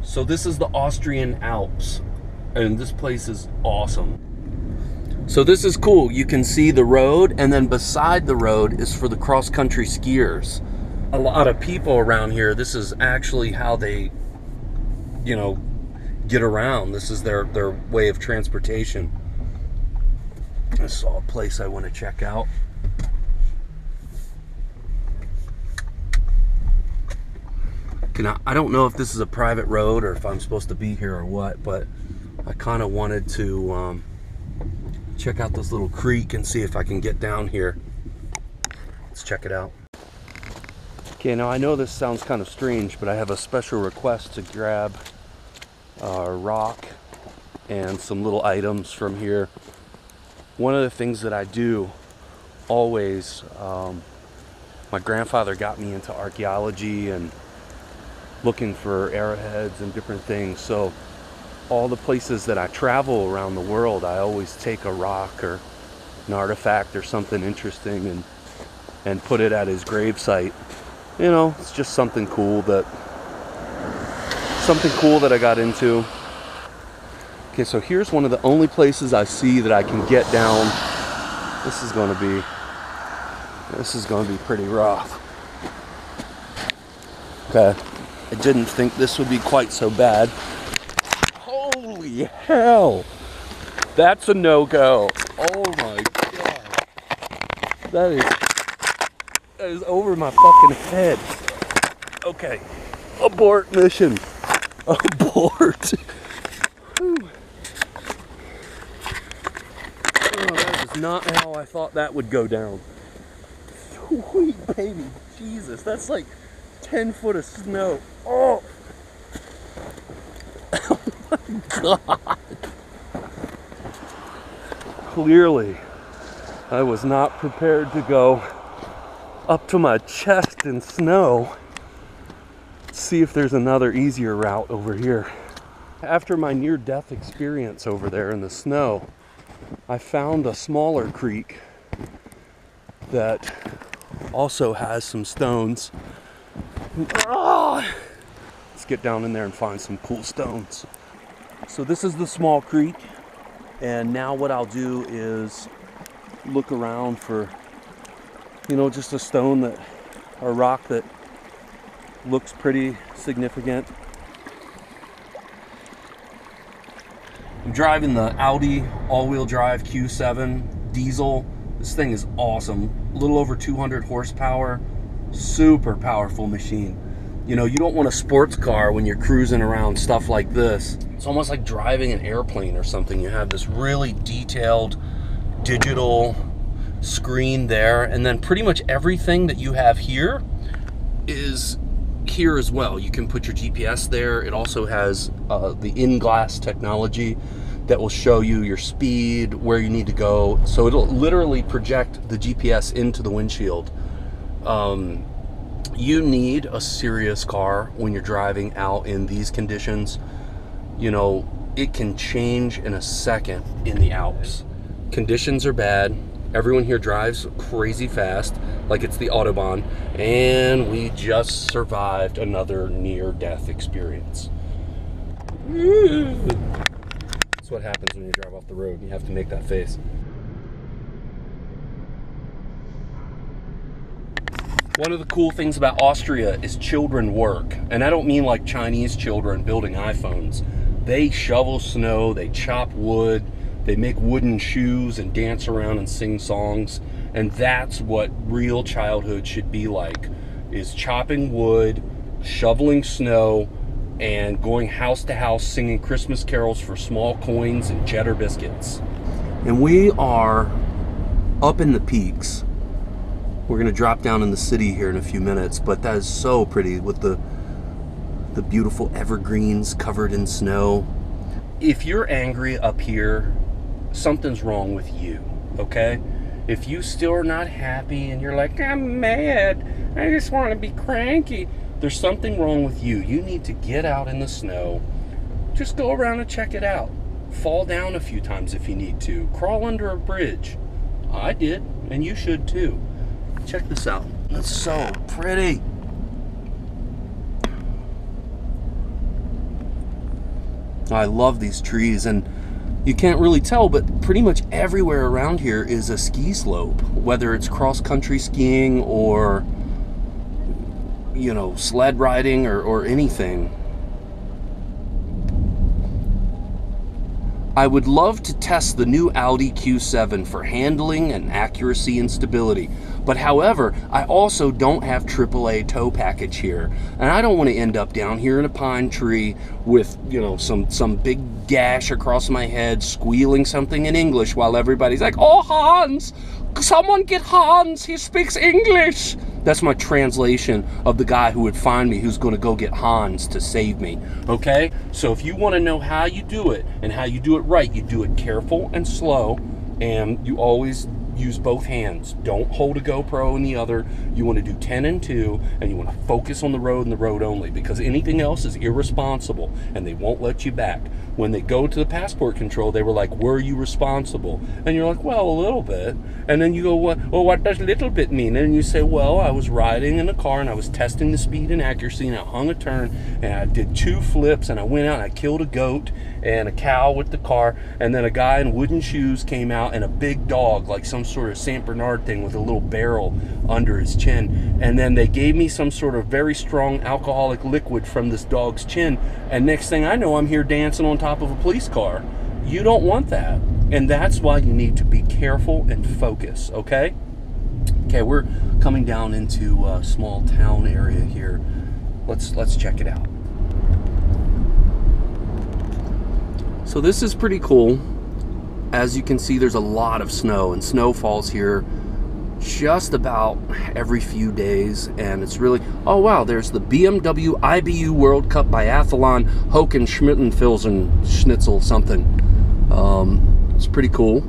So this is the Austrian Alps, and this place is awesome. So this is cool. You can see the road, and then beside the road is for the cross-country skiers. A lot of people around here, this is actually how they, you know, get around. This is their way of transportation. I saw a place I want to check out. I don't know if this is a private road or if I'm supposed to be here or what, but I kind of wanted to check out this little creek and see if I can get down here. Let's check it out. Okay, now I know this sounds kind of strange, but I have a special request to grab a rock and some little items from here. One of the things that I do always, my grandfather got me into archaeology and looking for arrowheads and different things. So all the places that I travel around the world, I always take a rock or an artifact or something interesting and put it at his gravesite. You know, it's just something cool that I got into. Okay, so here's one of the only places I see that I can get down. This is gonna be pretty rough. Okay, I didn't think this would be quite so bad. Holy hell! That's a no-go. Oh my god. That is over my fucking head. Okay, abort mission. Abort. Oh, that is not how I thought that would go down. Sweet baby Jesus, that's like 10 foot of snow. Oh, oh my god. Clearly, I was not prepared to go up to my chest in snow. Let's see if there's another easier route over here. After my near-death experience over there in the snow, I found a smaller creek that also has some stones. Let's get down in there and find some cool stones. So this is the small creek, and now what I'll do is look around for, you know, just a stone that, or rock that looks pretty significant. I'm driving the Audi all-wheel drive Q7 diesel. This thing is awesome. A little over 200 horsepower, super powerful machine. You know, you don't want a sports car when you're cruising around stuff like this. It's almost like driving an airplane or something. You have this really detailed digital screen there, and then pretty much everything that you have here is here as well. You can put your GPS there. It also has the in-glass technology that will show you your speed, where you need to go. So it'll literally project the GPS into the windshield. You need a serious car when you're driving out in these conditions. You know, it can change in a second in the Alps. Conditions are bad. Everyone here drives crazy fast, like it's the Autobahn, and we just survived another near-death experience. That's what happens when you drive off the road. You have to make that face. One of the cool things about Austria is children work, and I don't mean like Chinese children building iPhones. They shovel snow, they chop wood, they make wooden shoes and dance around and sing songs, and that's what real childhood should be like, is chopping wood, shoveling snow, and going house to house singing Christmas carols for small coins and cheddar biscuits. And we are up in the peaks. We're gonna drop down in the city here in a few minutes, but that is so pretty with the beautiful evergreens covered in snow. If you're angry up here, something's wrong with you, okay? If you still are not happy and you're like, I'm mad, I just want to be cranky, there's something wrong with you. You need to get out in the snow. Just go around and check it out. Fall down a few times if you need to. Crawl under a bridge. I did, and you should too. Check this out. It's so pretty. I love these trees, and you can't really tell, but pretty much everywhere around here is a ski slope, whether it's cross-country skiing or, you know, sled riding or anything. I would love to test the new Audi Q7 for handling and accuracy and stability. But however, I also don't have AAA tow package here. And I don't want to end up down here in a pine tree with, you know, some big gash across my head, squealing something in English while everybody's like, "Oh, Hans, someone get Hans, he speaks English." That's my translation of the guy who would find me, who's going to go get Hans to save me. Okay? So if you want to know how you do it and how you do it right, you do it careful and slow, and you always use both hands. Don't hold a GoPro in the other. You want to do 10 and 2, and you want to focus on the road and the road only, because anything else is irresponsible and they won't let you back. When they go to the passport control, they were like, "Were you responsible?" And you're like, "Well, a little bit." And then you go, "Well, what does little bit mean?" And you say, "Well, I was riding in a car and I was testing the speed and accuracy, and I hung a turn and I did 2 flips and I went out and I killed a goat and a cow with the car, and then a guy in wooden shoes came out and a big dog, like some sort of Saint Bernard thing with a little barrel under his chin, and then they gave me some sort of very strong alcoholic liquid from this dog's chin, and next thing I know, I'm here dancing on top of a police car." You don't want that, and that's why you need to be careful and focus. Okay, we're coming down into a small town area here. Let's check it out. So this is pretty cool. As you can see, there's a lot of snow, and snow falls here just about every few days, and it's really, oh wow, there's the BMW IBU World Cup Biathlon Hoken Schmittenfilsen Schnitzel something. It's pretty cool.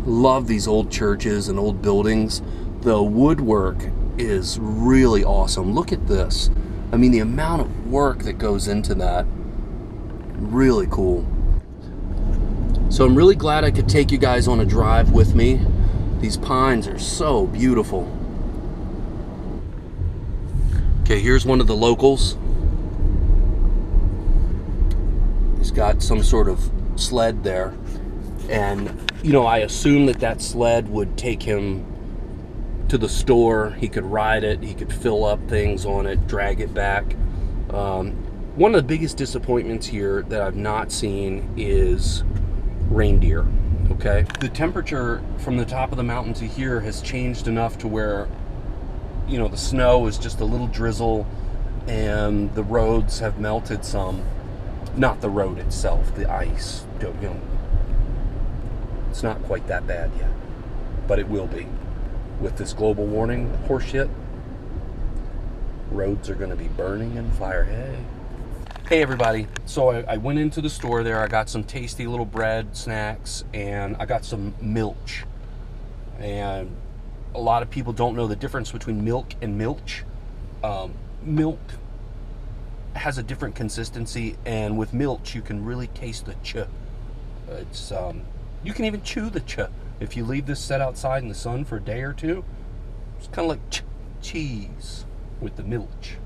Love these old churches and old buildings. The woodwork is really awesome. Look at this. I mean, the amount of work that goes into that, really cool. So I'm really glad I could take you guys on a drive with me. These pines are so beautiful. Okay, here's one of the locals. He's got some sort of sled there. And, you know, I assume that sled would take him to the store. He could ride it, he could fill up things on it, drag it back. One of the biggest disappointments here that I've not seen is reindeer. Okay, the temperature from the top of the mountain to here has changed enough to where, you know, the snow is just a little drizzle and the roads have melted some. Not the road itself, the ice, you know, it's not quite that bad yet, but it will be. With this global warming horseshit, roads are going to be burning in fire. Hey everybody, so I went into the store there. I got some tasty little bread snacks, and I got some milch. And a lot of people don't know the difference between milk and milch. Milk has a different consistency, and with milch you can really taste the ch. It's you can even chew the ch if you leave this set outside in the sun for a day or two. It's kind of like cheese with the milch.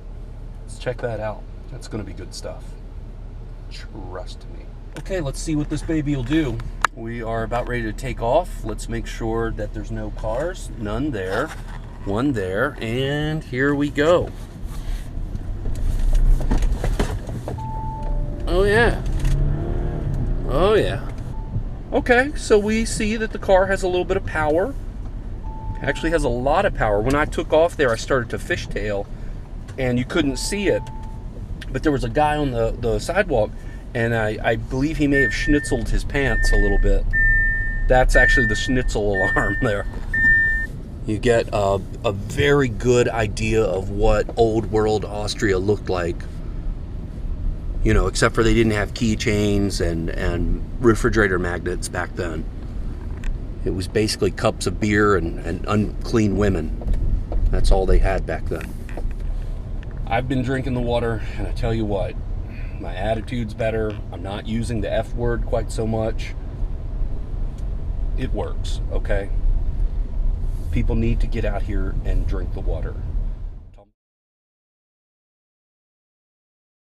Let's check that out. That's going to be good stuff. Trust me. Okay, let's see what this baby will do. We are about ready to take off. Let's make sure that there's no cars. None there. One there. And here we go. Oh yeah. Oh yeah. Okay, so we see that the car has a little bit of power. Actually has a lot of power. When I took off there, I started to fishtail, and you couldn't see it. But there was a guy on the sidewalk, and I believe he may have schnitzeled his pants a little bit. That's actually the schnitzel alarm there. You get a very good idea of what old world Austria looked like. You know, except for they didn't have keychains and refrigerator magnets back then. It was basically cups of beer and unclean women. That's all they had back then. I've been drinking the water, and I tell you what, my attitude's better. I'm not using the F word quite so much. It works, okay? People need to get out here and drink the water.